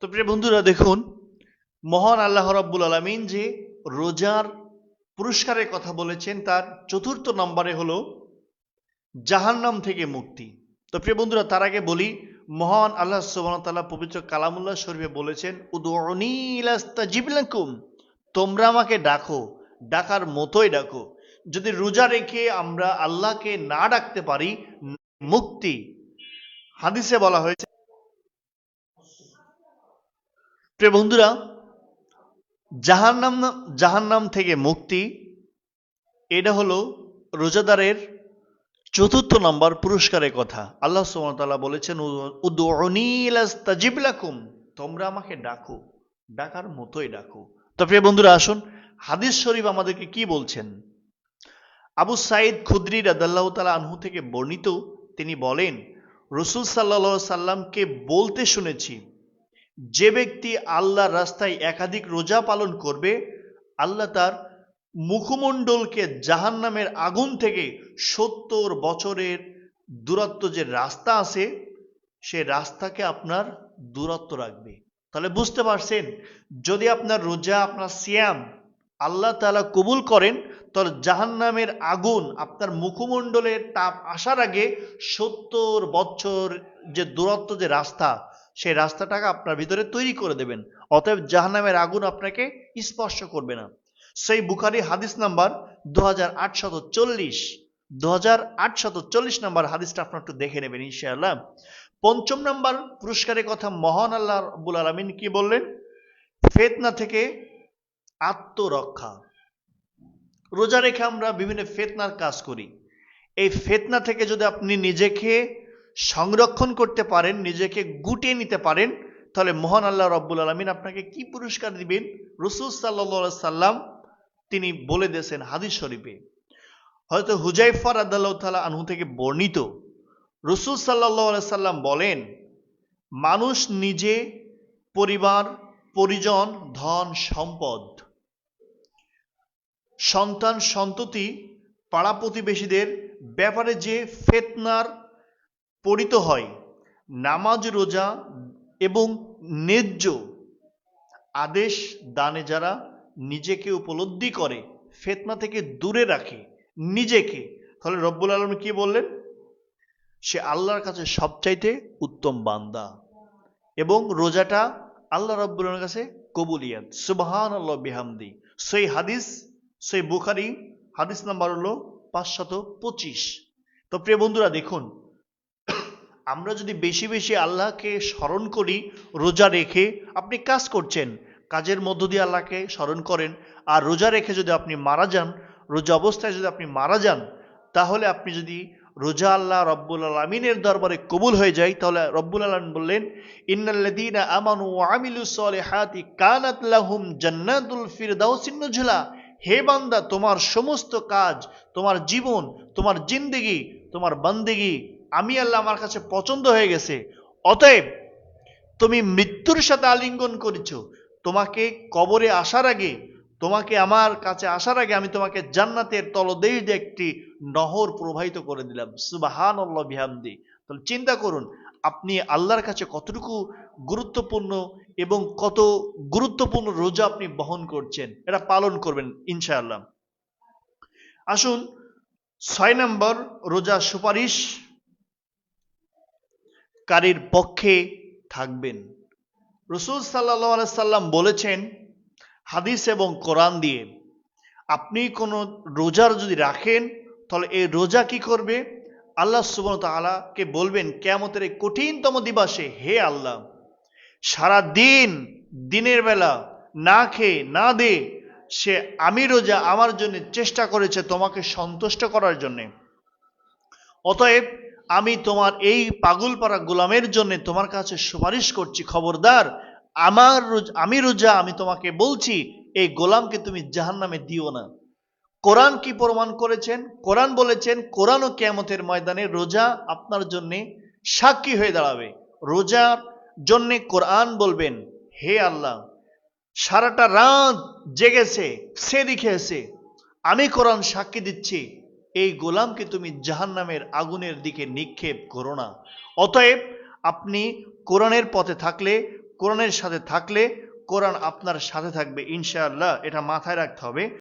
তো প্রিয় বন্ধুরা দেখুন, মহান আল্লাহ রাব্বুল আলামিন যে রোজার পুরস্কারের কথা বলেছেন তার চতুর্থ নম্বরে হলো জাহান্নাম থেকে মুক্তি। তো প্রিয় বন্ধুরা, তার আগে বলি, মহান আল্লাহ সুবহানাহু ওয়া তাআলা পবিত্র কালামুল্লাহ শরীফে বলেছেন, উদউনি লাস্তাজিব লাকুম, তোমরা আমাকে ডাকো, ডাকার মতোই ডাকো। যদি রোজা রেখে আমরা আল্লাহকে না ডাকতে পারি, মুক্তি হাদিসে বলা হয়েছে। প্রিয় বন্ধুরা, জাহান্নাম জাহান্নাম থেকে মুক্তি, এটা হলো রোজাদারের চতুর্থ নম্বর পুরস্কারের কথা। আল্লাহ সুবহানাহু ওয়া তাআলা বলেছেন, উদউনি লাস্তাজিব লাকুম, তোমরা আমাকে ডাকো, ডাকার মতোই ডাকো। তো প্রিয় বন্ধুরা, আসুন হাদিস শরীফ আমাদেরকে কি বলছেন। আবু সাঈদ খুদরি রাদিয়াল্লাহু তাআলা আনহু থেকে বর্ণিত, তিনি বলেন, রাসূল সাল্লাল্লাহু আলাইহি সাল্লামকে বলতে শুনেছি, যে ব্যক্তি আল্লাহর রাস্তায় একাধিক রোজা পালন করবে, আল্লাহ তার মুখমণ্ডলকে জাহান্নামের আগুন থেকে 70 বছরের দূরত্ব যে রাস্তা আছে, সে রাস্তাকে আপনার দূরত্ব রাখবে। তাহলে বুঝতে পারছেন, যদি আপনার রোজা, আপনার সিয়াম আল্লাহ তাআলা কবুল করেন, তাহলে জাহান্নামের আগুন আপনার মুখমণ্ডলের তাপ আসার আগে 70 বছর যে দূরত্ব যে রাস্তা, সেই রাস্তাটাকে আপনার ভিতরে তৈরি করে দেবেন। অতএব জাহান্নামের আগুন আপনাকে স্পর্শ করবে না। সেই বুখারী হাদিস নাম্বার 2840, 2840 নাম্বার হাদিসটা আপনারা একটু দেখে নেবেন ইনশাআল্লাহ। পঞ্চম নাম্বার পুরস্কারের কথা মহান আল্লাহ রাব্বুল আলামিন কি বললেন? ফিতনা থেকে আত্মরক্ষা। রোজা রেখে আমরা বিভিন্ন ফিতনার কাজ করি। এই ফিতনা থেকে যদি আপনি নিজেকে সংরক্ষণ করতে পারেন, নিজেকে গুটিয়ে নিতে পারেন, তাহলে মহান আল্লাহ রাব্বুল আলামিন আপনাকে কি পুরস্কার দিবেন, রাসূল সাল্লাল্লাহু আলাইহি সাল্লাম তিনি বলে দিয়েছেন হাদিস শরীফে। হয়তো হুজাইফা রাদিয়াল্লাহু তাআলা আনহু থেকে বর্ণিত, রাসূল সাল্লাল্লাহু আলাইহি সাল্লাম বলেন, মানুষ নিজে, পরিবার, পরিজন, ধন সম্পদ, সন্তান সন্ততি, পাড়া প্রতিবেশীদের ব্যাপারে যে ফিতনার পড়িত হয়, নামাজ, রোজা এবং ন্যায্য আদেশ দানে যারা নিজেকে উপলব্ধি করে, ফিতনা থেকে দূরে রাখে নিজেকে, তাহলে রব্বুল আলামিন কি বললেন? সে আল্লাহর কাছে সবচাইতে উত্তম বান্দা, এবং রোজাটা আল্লাহ রাব্বুল আলামিনের কাছে কবুলিয়াত। সুবহানাল্লাহ বিহামদি। সেই হাদিস, সেই বুখারী হাদিস নাম্বার হলো 525। তো প্রিয় বন্ধুরা দেখুন, আমরা যদি বেশি বেশি আল্লাহকে স্মরণ করি, রোজা রেখে আপনি কাজ করছেন, কাজের মধ্য দিয়ে আল্লাহকে স্মরণ করেন, আর রোজা রেখে যদি আপনি মারা যান, রোজা অবস্থায় যদি আপনি মারা যান, তাহলে আপনি যদি রোজা আল্লাহ রব্বুল আলামিনের দরবারে কবুল হয়ে যায়, তাহলে রব্বুল আলামিন বললেন, ইন্নাল্লাযীনা আমানু ওয়া আমিলুস সলিহাতি কানাত লাহুম জান্নাতুল ফিরদাউসিন নুজুলা। হে বান্দা, তোমার সমস্ত কাজ, তোমার জীবন, তোমার জিন্দেগি, তোমার বান্দেগি আমি আল্লাহ আমার কাছে পছন্দ হয়ে গেছে। অতএব তুমি মৃত্যুর সাথে আলিঙ্গন করেছো, তোমাকে কবরে আসার আগে, তোমাকে আমার কাছে আসার আগে আমি তোমাকে জান্নাতের তলদেশ দিয়ে একটি নহর প্রবাহিত করে দিলাম। সুবহানাল্লাহ বিহামদি। তাহলে চিন্তা করুন, আপনি আল্লাহর কাছে কতটুকু গুরুত্বপূর্ণ এবং কত গুরুত্বপূর্ণ রোজা আপনি বহন করছেন, এটা পালন করবেন ইনশাআল্লাহ। আসুন 6 নম্বর, রোজা সুপারিশ কারীর পক্ষে থাকবেন। রাসূল সাল্লাল্লাহু আলাইহি সাল্লাম বলেছেন হাদিস এবং কোরআন দিয়ে, আপনি কোনো রোজার যদি রাখেন, তাহলে এই রোজা কি করবে? আল্লাহ সুবহানাহু ওয়া তাআলাকে বলবেন কিয়ামতের এই কঠিনতম দিবসে, হে আল্লাহ, সারা দিন, দিনের বেলা না খেয়ে না দে সে আমি রোজা আমার জন্য চেষ্টা করেছে তোমাকে সন্তুষ্ট করার জন্য। অতএব আমি তোমার এই পাগলপাড়া গোলামের জন্য তোমার কাছে সুপারিশ করছি, খবরদার আমি রোজা, আমি তোমাকে বলছি এই গোলামকে তুমি জাহান্নামে দিও না। কোরআন কি প্রমাণ করেছেন? কোরআন বলেছেন, কোরআন ও কিয়ামতের ময়দানে রোজা আপনার জন্য সাক্ষী হয়ে দাঁড়াবে। রোজার জন্য কোরআন বলবেন, হে আল্লাহ, সারাটা রাত জেগেছে, সে দেখেছে, আমি কোরআন সাক্ষী দিচ্ছি এই গোলামকে তুমি জাহান্নামের আগুনের দিকে নিক্ষেপ করো না। অতএব আপনি কোরআনের পথে থাকলে, কোরআনের সাথে থাকলে কোরআন আপনার সাথে থাকবে ইনশাআল্লাহ। এটা মাথায় রাখতে হবে।